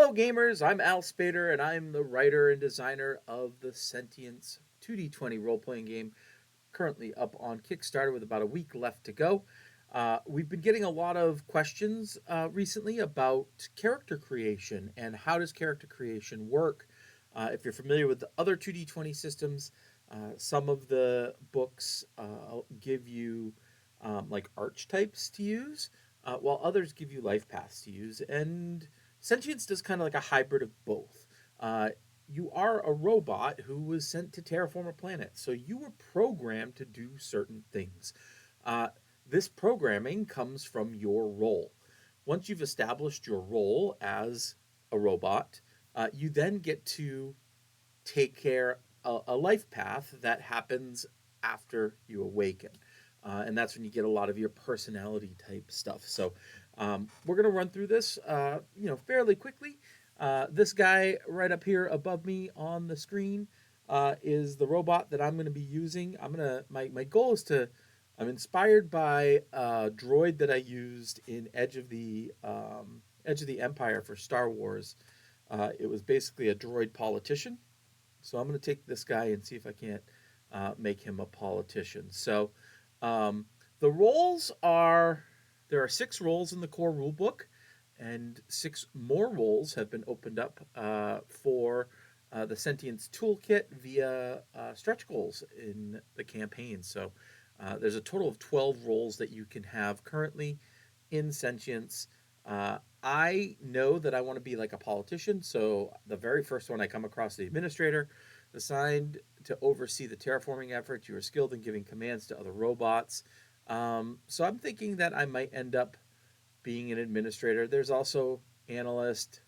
Hello, gamers. I'm Al Spader, and I'm the writer and designer of the Sentience 2d20 role playing game, currently up on Kickstarter with about a week left to go. We've been getting a lot of questions recently about character creation and how does character creation work. If you're familiar with the other 2d20 systems, some of the books give you like archetypes to use, while others give you life paths to use. And Sentience does kind of like a hybrid of both. You are a robot who was sent to terraform a planet, so you were programmed to do certain things. Uh, this programming comes from your role. Once you've established your role as a robot, you then get to take care a life path that happens after you awaken. And that's when you get a lot of your personality type stuff. So we're going to run through this, fairly quickly. This guy right up here above me on the screen is the robot that I'm going to be using. My goal is to. I'm inspired by a droid that I used in Edge of the Empire for Star Wars. It was basically a droid politician. So I'm going to take this guy and see if I can't make him a politician. So um, the roles are there are 6 roles in the core rulebook, and 6 more roles have been opened up for the Sentience Toolkit via stretch goals in the campaign. So there's a total of 12 roles that you can have currently in Sentience. I know that I want to be like a politician, so the very first one I come across, the administrator, assigned to oversee the terraforming effort. You are skilled in giving commands to other robots. So I'm thinking that I might end up being an administrator. There's also analyst.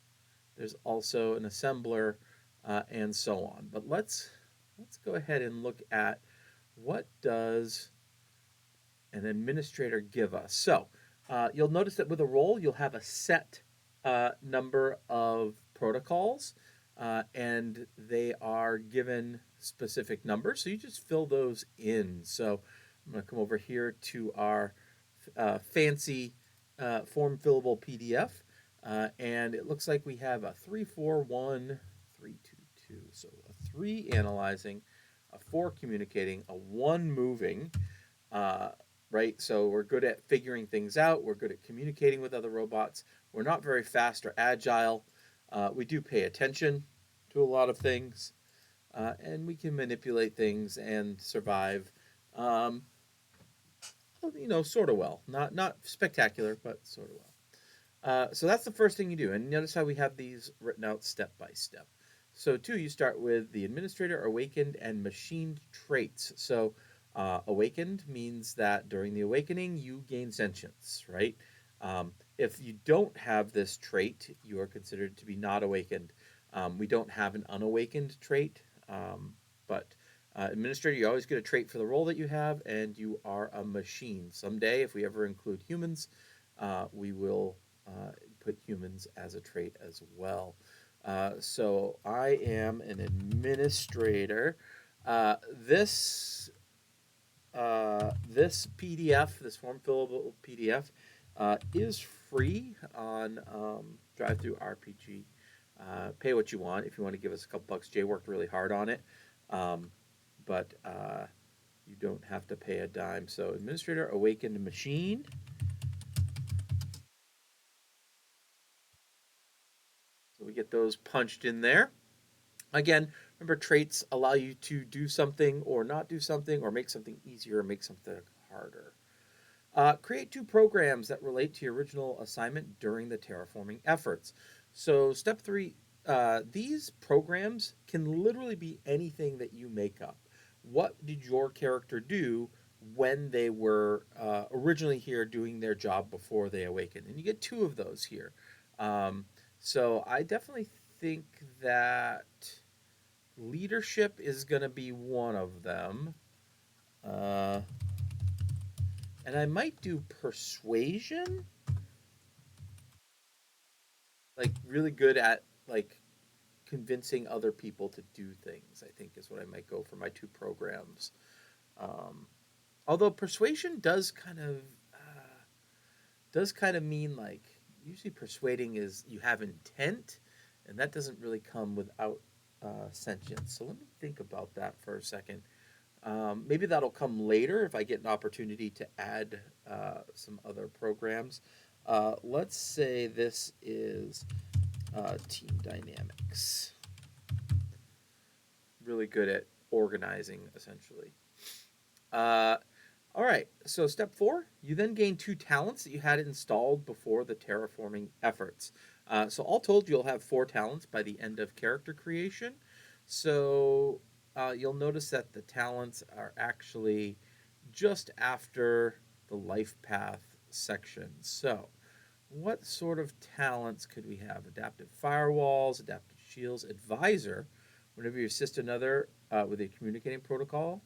There's also an assembler, and so on. But let's go ahead and look at what does an administrator give us. So you'll notice that with a role, you'll have a set number of protocols, and they are given specific numbers. So you just fill those in. So I'm going to come over here to our fancy form fillable PDF. And it looks like we have a 3, 4, 1, 3, 2, 2. So a 3 analyzing, a 4 communicating, a 1 moving, uh, right? So we're good at figuring things out. We're good at communicating with other robots. We're not very fast or agile. We do pay attention to a lot of things, and we can manipulate things and survive. Um, sort of well. Not spectacular, but sort of well. So that's the first thing you do. And notice how we have these written out step by step. So 2, you start with the administrator, awakened, and machined traits. So awakened means that during the awakening, you gain sentience, right? If you don't have this trait, you are considered to be not awakened. We don't have an unawakened trait, but administrator, you always get a trait for the role that you have, and you are a machine. Someday, if we ever include humans, we will put humans as a trait as well. So I am an administrator. This this PDF, this form fillable PDF, is free on Drive Through RPG. Pay what you want. If you want to give us a couple bucks, Jay worked really hard on it, but you don't have to pay a dime. So, administrator, awakened machine. So we get those punched in there. Again, remember, traits allow you to do something or not do something, or make something easier or make something harder. Create 2 programs that relate to your original assignment during the terraforming efforts. So step 3, these programs can literally be anything that you make up. What did your character do when they were originally here doing their job before they awakened? And you get 2 of those here. So I definitely think that leadership is going to be one of them. And I might do persuasion. Like really good at like convincing other people to do things, I think is what I might go for my 2 programs. Um, Although persuasion does kind of mean like usually persuading is you have intent, and that doesn't really come without sentience. So let me think about that for a second. Maybe that'll come later if I get an opportunity to add some other programs. Let's say this is team dynamics. Really good at organizing, essentially. Uh, all right, so step 4, you then gain 2 talents that you had installed before the terraforming efforts. So all told, you'll have 4 talents by the end of character creation. So you'll notice that the talents are actually just after the life path section. So what sort of talents could we have? Adaptive firewalls, adaptive shields, advisor. Whenever you assist another with a communicating protocol,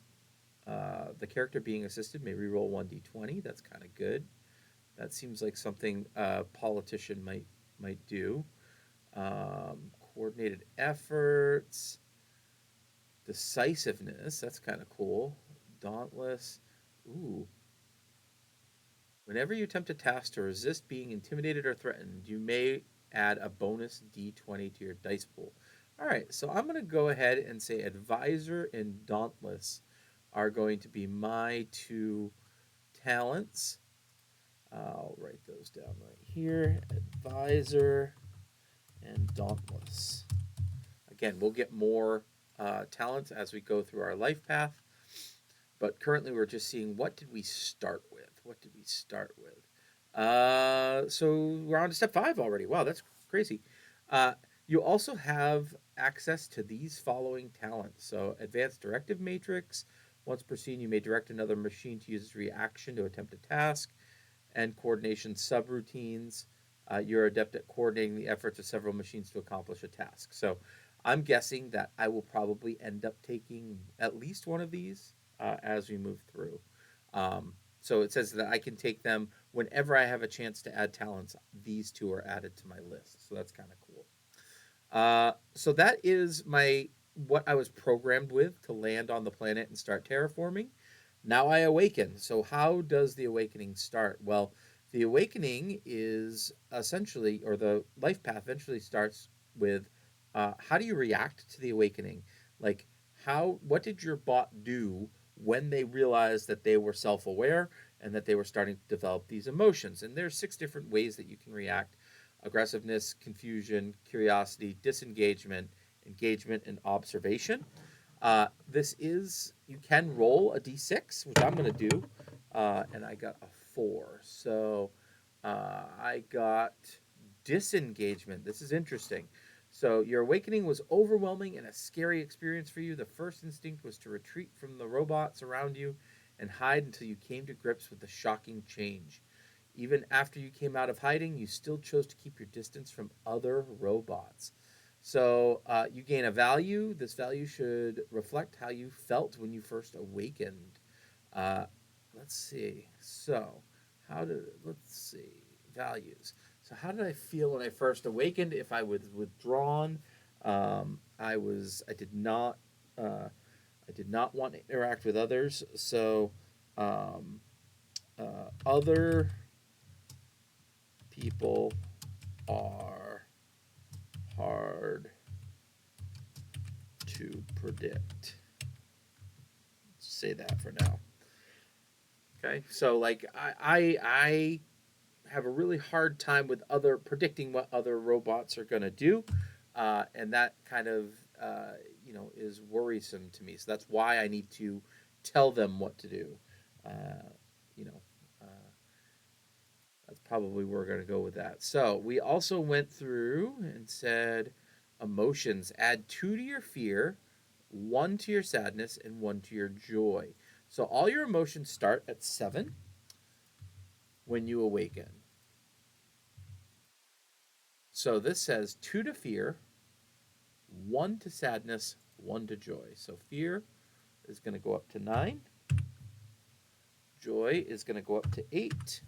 the character being assisted may reroll 1d20. That's kind of good. That seems like something a politician might do. Coordinated efforts, decisiveness. That's kind of cool. Dauntless. Ooh. Whenever you attempt a task to resist being intimidated or threatened, you may add a bonus d20 to your dice pool. All right, so I'm going to go ahead and say advisor and dauntless are going to be my 2 talents. I'll write those down right here. Advisor and dauntless. Again, we'll get more talents as we go through our life path. But currently we're just seeing what did we start with? What did we start with? So we're on to step 5 already. Wow, that's crazy. You also have access to these following talents. So advanced directive matrix. Once per scene, you may direct another machine to use its reaction to attempt a task. And coordination subroutines. You're adept at coordinating the efforts of several machines to accomplish a task. So I'm guessing that I will probably end up taking at least one of these as we move through. So it says that I can take them whenever I have a chance to add talents. These 2 are added to my list, so that's kind of cool. So that is what I was programmed with to land on the planet and start terraforming. Now I awaken. So how does the awakening start? Well, the awakening is essentially, or the life path eventually starts with how do you react to the awakening? Like, what did your bot do when they realized that they were self-aware and that they were starting to develop these emotions? And there's 6 different ways that you can react: aggressiveness, confusion, curiosity, disengagement, engagement, and observation. You can roll a d6, which I'm going to do, and I got a 4. So I got disengagement. This is interesting. So your awakening was overwhelming and a scary experience for you. The first instinct was to retreat from the robots around you and hide until you came to grips with the shocking change. Even after you came out of hiding, you still chose to keep your distance from other robots. So you gain a value. This value should reflect how you felt when you first awakened. Uh, let's see. So let's see, values. So how did I feel when I first awakened? If I was withdrawn, I did not want to interact with others. So um, other people are hard to predict. Say that for now. Okay, so like I have a really hard time with predicting what other robots are going to do, and that kind of is worrisome to me. So that's why I need to tell them what to do. Uh, you know, uh, that's probably where we're going to go with that. So we also went through and said emotions. Add 2 to your fear, 1 to your sadness, and 1 to your joy. So all your emotions start at 7 when you awaken. So this says 2 to fear, 1 to sadness, 1 to joy. So fear is going to go up to 9. Joy is going to go up to 8.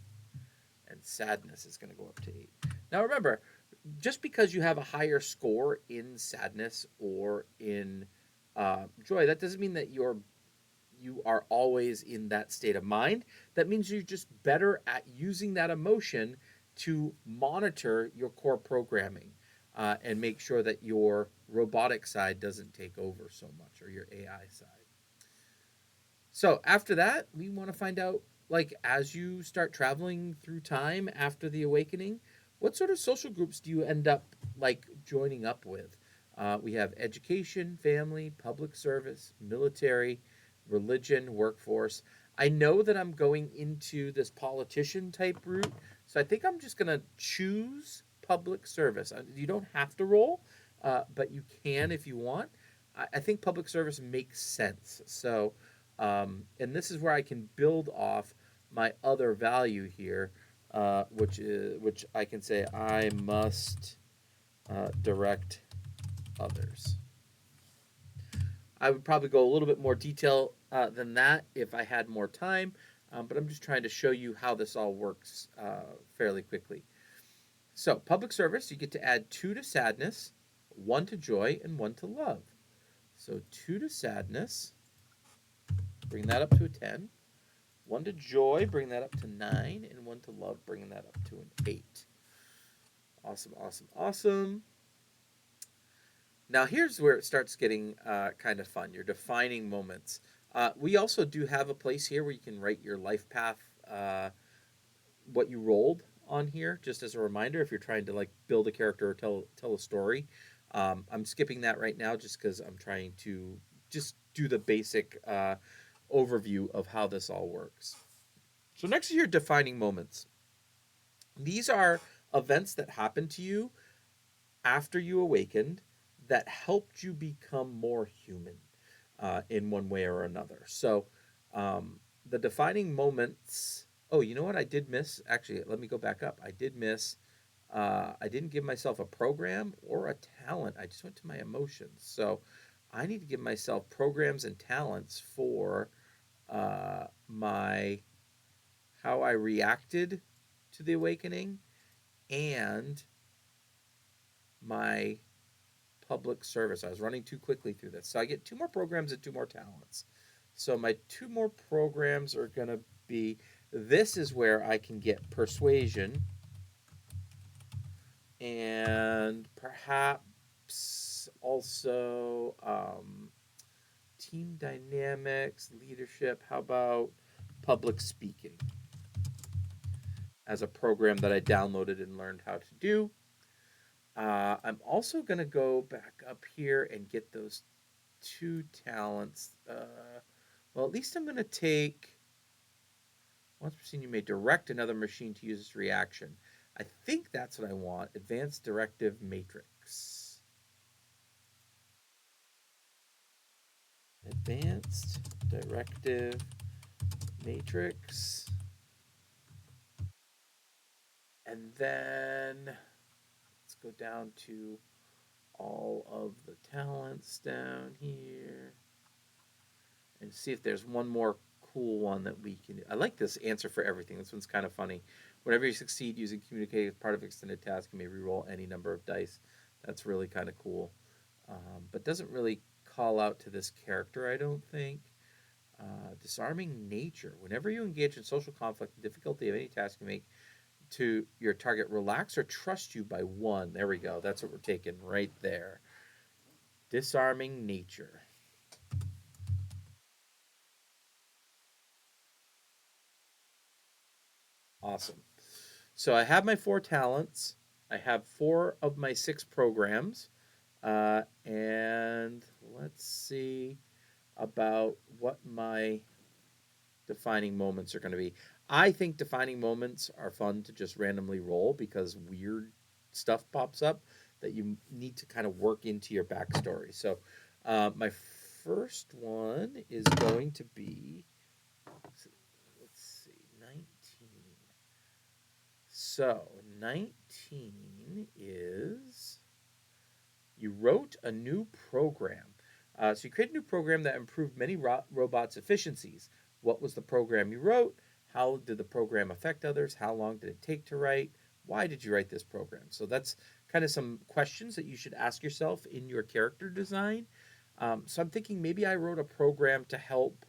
And sadness is going to go up to 8. Now remember, just because you have a higher score in sadness or in joy, that doesn't mean that you are always in that state of mind. That means you're just better at using that emotion to monitor your core programming. and make sure that your robotic side doesn't take over so much, or your AI side. So after that, we want to find out, like, as you start traveling through time after the awakening, what sort of social groups do you end up like joining up with? We have education, family, public service, military, religion, workforce. I know that I'm going into this politician type route, so I think I'm just going to choose public service. You don't have to roll, but you can if you want. I think public service makes sense. So, and this is where I can build off my other value here, which I can say I must direct others. I would probably go a little bit more detail than that if I had more time, but I'm just trying to show you how this all works fairly quickly. So, public service, you get to add 2 to sadness, 1 to joy, and 1 to love. So, 2 to sadness, bring that up to a 10. 1 to joy, bring that up to 9, and 1 to love, bringing that up to an 8. Awesome, awesome, awesome. Now, here's where it starts getting kind of fun, your defining moments. We also do have a place here where you can write your life path, what you rolled on here, just as a reminder if you're trying to like build a character or tell a story. I'm skipping that right now just because I'm trying to just do the basic overview of how this all works. So next is your defining moments. These are events that happened to you after you awakened that helped you become more human in one way or another. So the defining moments. Oh, you know what? I did miss. Actually, let me go back up. I did miss. I didn't give myself a program or a talent. I just went to my emotions. So I need to give myself programs and talents for my how I reacted to the awakening and my public service. I was running too quickly through this. So I get 2 more programs and 2 more talents. So my 2 more programs are going to be, this is where I can get persuasion and perhaps also team dynamics, leadership. How about public speaking as a program that I downloaded and learned how to do? I'm also going to go back up here and get those 2 talents. Well, at least I'm going to take, once per scene, you may direct another machine to use this reaction. I think that's what I want. Advanced Directive Matrix. Advanced Directive Matrix. And then let's go down to all of the talents down here and see if there's one more cool one that we can. I like this answer for everything. This one's kind of funny. Whenever you succeed using communicating as part of extended task, you may reroll any number of dice. That's really kind of cool, but doesn't really call out to this character, I don't think. Disarming nature. Whenever you engage in social conflict and difficulty of any task you make to your target, relax or trust you by 1. There we go. That's what we're taking right there. Disarming nature. Awesome. So I have my 4 talents. I have 4 of my 6 programs. And let's see about what my defining moments are going to be. I think defining moments are fun to just randomly roll because weird stuff pops up that you need to kind of work into your backstory. So my first one is going to be, let's see, 19. So 19 is you wrote a new program. So you created a new program that improved many robots' efficiencies. What was the program you wrote? How did the program affect others? How long did it take to write? Why did you write this program? So that's kind of some questions that you should ask yourself in your character design. So I'm thinking maybe I wrote a program to help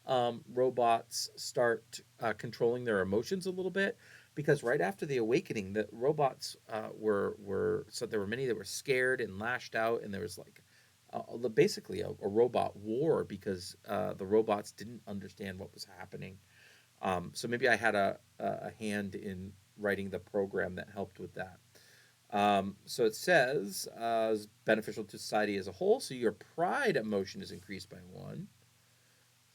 robots start controlling their emotions a little bit. because right after the awakening, the robots were so there were many that were scared and lashed out, and there was like basically a robot war because the robots didn't understand what was happening. So maybe I had a hand in writing the program that helped with that. So it says is beneficial to society as a whole. So your pride emotion is increased by 1.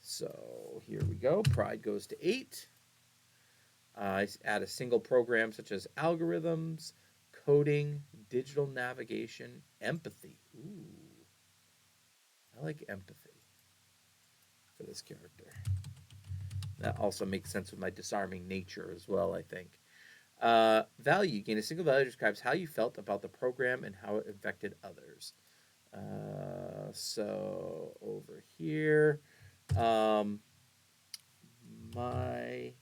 So here we go. Pride goes to 8. I add a single program such as algorithms, coding, digital navigation, empathy. Ooh, I like empathy for this character. That also makes sense with my disarming nature as well, I think. Value. Gain a single value that describes how you felt about the program and how it affected others. So over here, um, my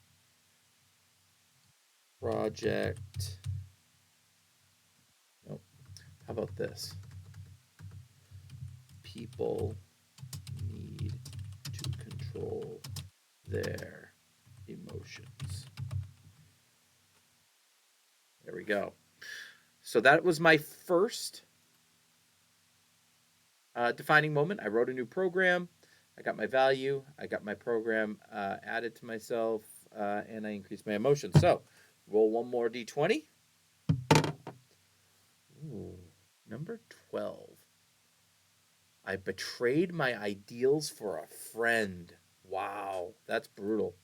project. Oh, how about this? People need to control their emotions. There we go. So that was my first defining moment. I wrote a new program. I got my value. I got my program added to myself, and I increased my emotions. So roll one more d20. Ooh, number 12. I betrayed my ideals for a friend. Wow, that's brutal.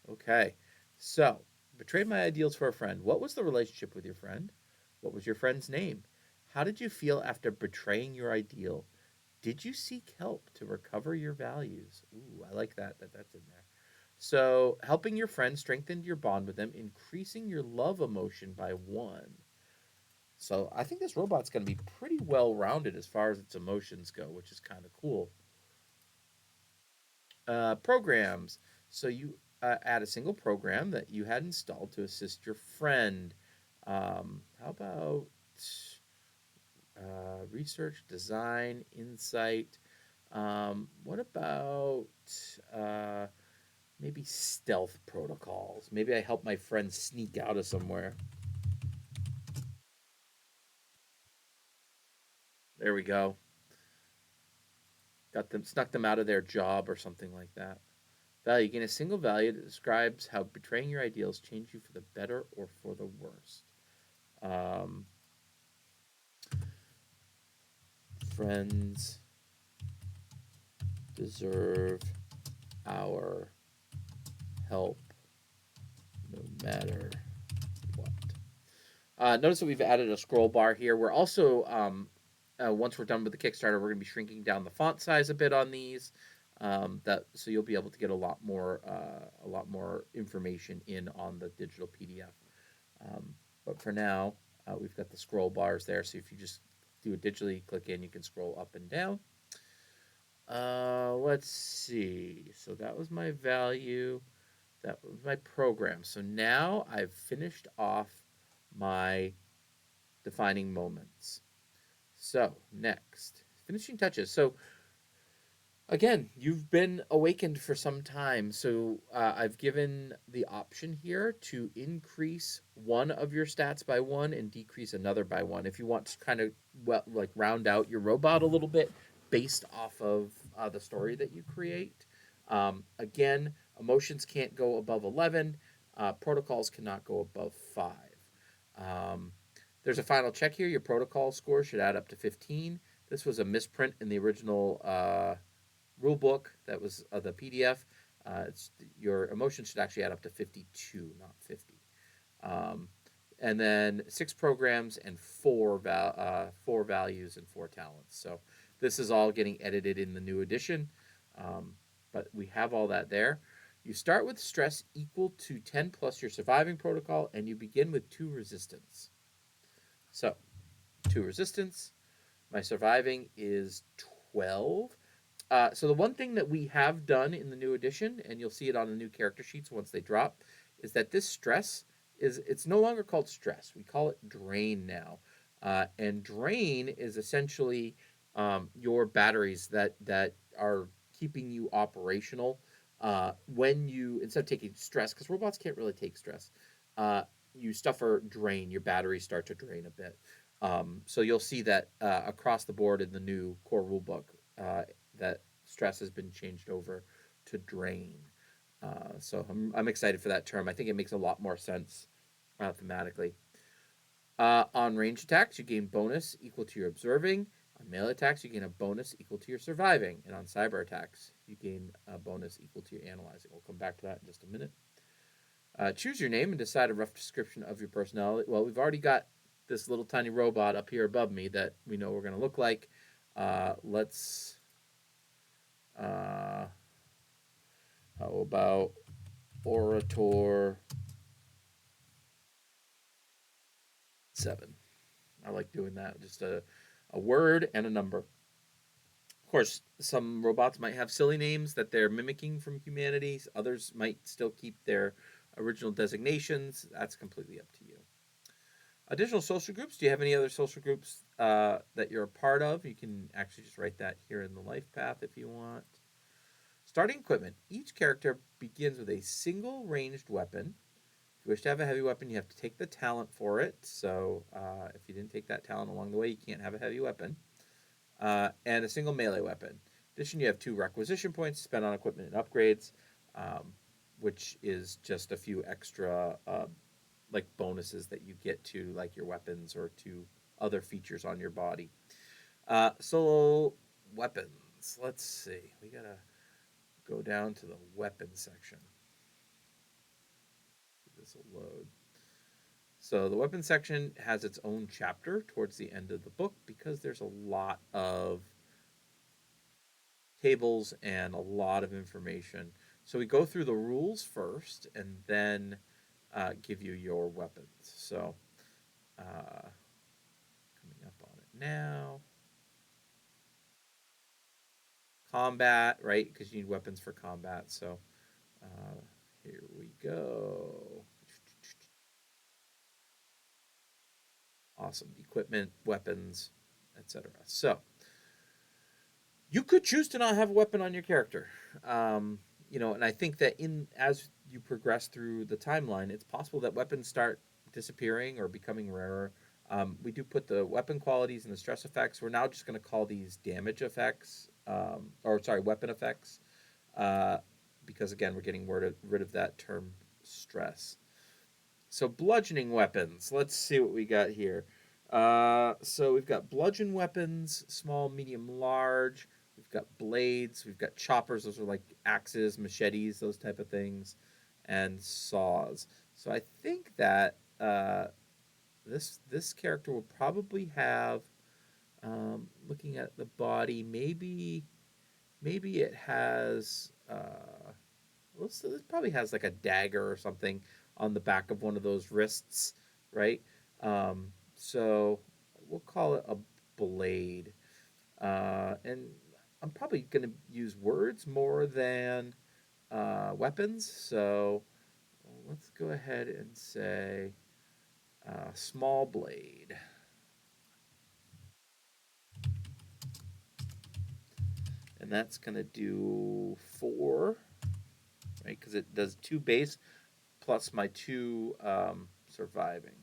Okay. So, betrayed my ideals for a friend. What was the relationship with your friend? What was your friend's name? How did you feel after betraying your ideal? Did you seek help to recover your values? Ooh, I like that's in there. So, helping your friend strengthened your bond with them, increasing your love emotion by 1. So, I think this robot's going to be pretty well rounded as far as its emotions go, which is kind of cool. Programs. So you add a single program that you had installed to assist your friend. How about research, design, insight? What about uh, maybe stealth protocols? Maybe I help my friend sneak out of somewhere. There we go. Got them, snuck them out of their job or something like that. Value. Gain a single value that describes how betraying your ideals changed you for the better or for the worse. Um, Friends deserve our help no matter what. Notice that we've added a scroll bar here. We're also, once we're done with the Kickstarter, we're going to be shrinking down the font size a bit on these. That so you'll be able to get a lot more information in on the digital PDF. But for now, we've got the scroll bars there. So if you just do it digitally, click in, you can scroll up and down. Let's see. So that was my value. That was my program. So now I've finished off my defining moments. So next, finishing touches. So again, you've been awakened for some time. So I've given the option here to increase one of your stats by 1 and decrease another by 1. If you want to kind of like round out your robot a little bit based off of the story that you create. Again, emotions can't go above 11. Protocols cannot go above 5. Um, there's a final check here. Your protocol score should add up to 15. This was a misprint in the original rule book that was the PDF. Your emotions should actually add up to 52, not 50. Um, and then 6 programs and 4 values and 4 talents. So this is all getting edited in the new edition, but we have all that there. You start with stress equal to 10 plus your surviving protocol, and you begin with 2 resistance. So 2 resistance. My surviving is 12. So the one thing that we have done in the new edition, and you'll see it on the new character sheets once they drop, is that this stress it's no longer called stress. We call it drain now, and drain is essentially your batteries that are keeping you operational when you instead of taking stress because robots can't really take stress. you stuff or drain, your batteries start to drain a bit. So you'll see that across the board in the new core rulebook, that stress has been changed over to drain. So I'm excited for that term. I think it makes a lot more sense thematically. On range attacks, you gain bonus equal to your observing. On melee attacks, you gain a bonus equal to your surviving. And on cyber attacks, you gain a bonus equal to your analyzing. We'll come back to that in just a minute. Choose your name and decide a rough description of your personality. Well, we've already got this little tiny robot up here above me that we know we're going to look like. Let's. How about Orator 7? I like doing that. Just a word and a number. Of course, some robots might have silly names that they're mimicking from humanity. Others might still keep their original designations. That's completely up to you. Additional social groups. Do you have any other social groups that you're a part of? You can actually just write that here in the Lifepath if you want. Starting equipment. Each character begins with a single ranged weapon. If you wish to have a heavy weapon, you have to take the talent for it. So if you didn't take that talent along the way, you can't have a heavy weapon. And a single melee weapon. In addition, you have 2 requisition points spent on equipment and upgrades, which is just a few extra like bonuses that you get to like your weapons or to other features on your body. So weapons. Let's see. We gotta go down to the weapons section. This will load. So the weapons section has its own chapter towards the end of the book because there's a lot of tables and a lot of information. So we go through the rules first and then give you your weapons. So coming up on it now. Combat, right? Because you need weapons for combat. So here we go. Awesome. Equipment, weapons, etc. So you could choose to not have a weapon on your character. And I think that as you progress through the timeline, it's possible that weapons start disappearing or becoming rarer. We do put the weapon qualities and the stress effects. We're now just going to call these damage effects, weapon effects, because again, we're getting rid of that term stress. So bludgeoning weapons. Let's see what we got here. So we've got bludgeon weapons, small, medium, large. We've got blades. We've got choppers. Those are like axes, machetes, those type of things, and saws. So I think that this character will probably have, looking at the body, maybe it has. It probably has like a dagger or something on the back of one of those wrists, right? So we'll call it a blade. And I'm probably going to use words more than weapons. So let's go ahead and say small blade. And that's going to do 4, right? Because it does 2 base plus my 2 surviving.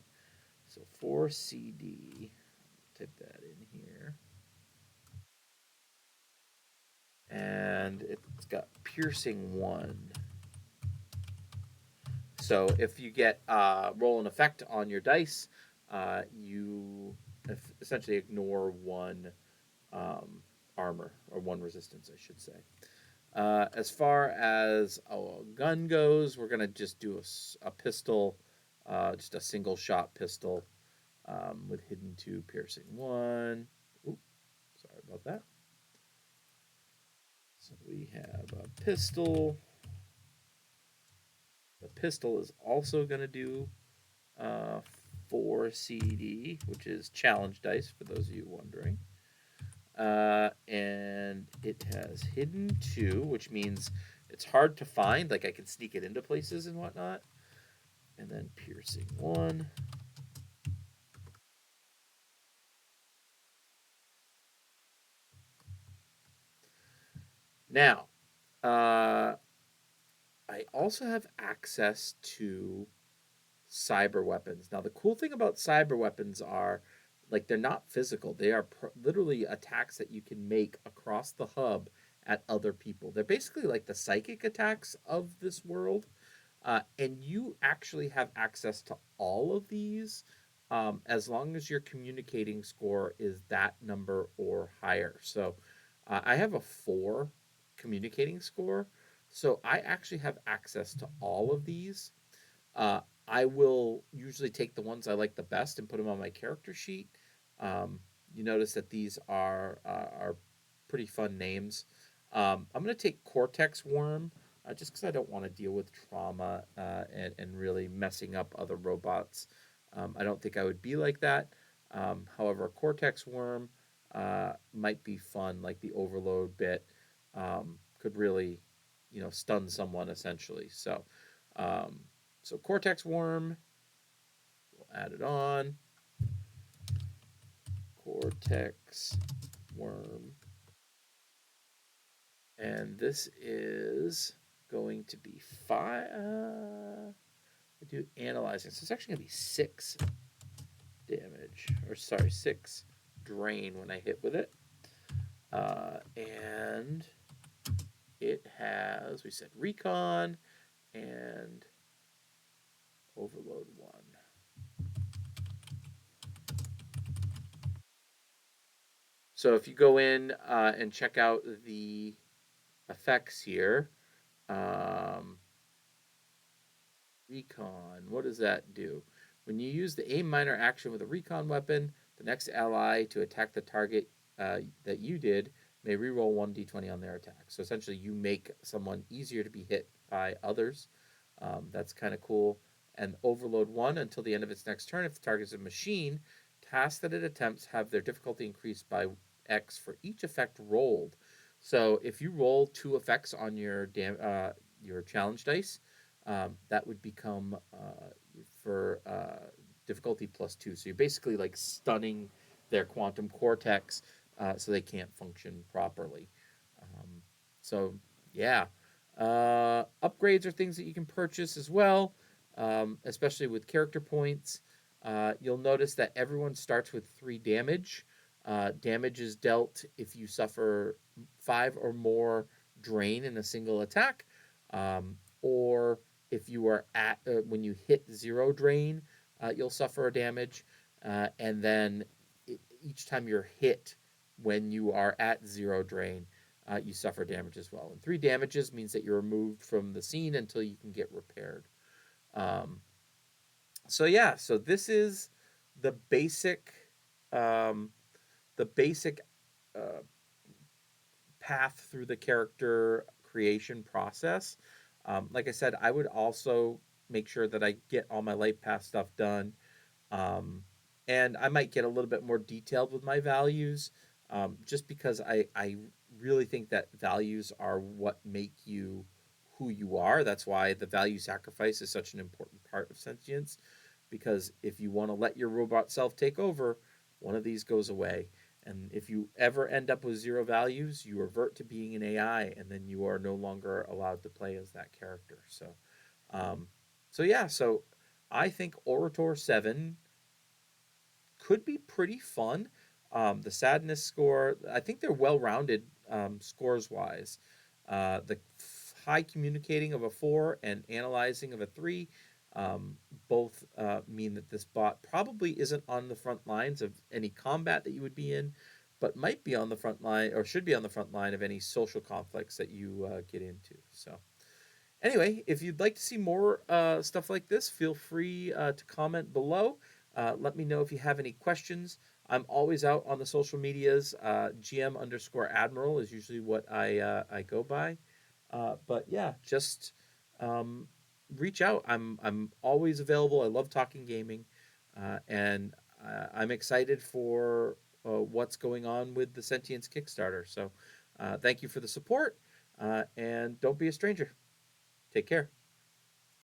So 4 CD. Type that in here. And it's got piercing 1. So if you get roll an effect on your dice, you essentially ignore 1 armor, or 1 resistance, I should say. As far as a gun goes, we're going to just do a pistol, just a single shot pistol with hidden 2, piercing 1. Oops, sorry about that. So we have a pistol. The pistol is also going to do 4 CD, which is challenge dice for those of you wondering. And it has hidden 2, which means it's hard to find. Like I can sneak it into places and whatnot. And then piercing 1. Now, I also have access to cyber weapons. Now, the cool thing about cyber weapons are like they're not physical. They are literally attacks that you can make across the hub at other people. They're basically like the psychic attacks of this world. And you actually have access to all of these as long as your communicating score is that number or higher. So I have a 4 communicating score. So I actually have access to all of these. uh, I will usually take the ones I like the best and put them on my character sheet. Um, you notice that these are pretty fun names. I'm going to take Cortex Worm just because I don't want to deal with trauma and really messing up other robots. I don't think I would be like that. However, Cortex Worm might be fun, like the overload bit could really, stun someone essentially. Um, so Cortex Worm, we'll add it on. Cortex Worm. And this is going to be 5. I do analyzing. So it's actually going to be 6 damage. Or sorry, 6 drain when I hit with it. And it has, we said recon and overload 1. So if you go in and check out the effects here, recon, what does that do? When you use the aim minor action with a recon weapon, the next ally to attack the target that you did may reroll 1d20 on their attack. So essentially, you make someone easier to be hit by others. That's kind of cool. And overload 1 until the end of its next turn. If the target is a machine, tasks that it attempts have their difficulty increased by X for each effect rolled. So if you roll 2 effects on your challenge dice, that would become for difficulty +2. So you're basically like stunning their quantum cortex so they can't function properly. Um, so, yeah. Upgrades are things that you can purchase as well, especially with character points. You'll notice that everyone starts with 3 damage. Damage is dealt if you suffer 5 or more drain in a single attack, or if you are at when you hit 0 drain, you'll suffer a damage, and then each time you're hit when you are at 0 drain, you suffer damage as well. And 3 damages means that you're removed from the scene until you can get repaired. Um, so yeah, so this is the basic, um, the basic uh, path through the character creation process. Like I said, I would also make sure that I get all my Lifepath stuff done. Um, and I might get a little bit more detailed with my values just because I really think that values are what make you who you are. That's why the value sacrifice is such an important part of sentience, because if you want to let your robot self take over, one of these goes away. And if you ever end up with 0 values, you revert to being an AI, and then you are no longer allowed to play as that character. Um, so I think Orator 7 could be pretty fun. The sadness score, I think they're well rounded scores wise. The high communicating of a 4 and analyzing of a 3 both mean that this bot probably isn't on the front lines of any combat that you would be in, but might be on the front line or should be on the front line of any social conflicts that you get into. So, anyway, if you'd like to see more stuff like this, feel free to comment below. Let me know if you have any questions. I'm always out on the social medias. GM_Admiral is usually what I go by. But yeah, just um, reach out. I'm always available. I love talking gaming, and I'm excited for what's going on with the Sentience Kickstarter. So, thank you for the support, and don't be a stranger. Take care.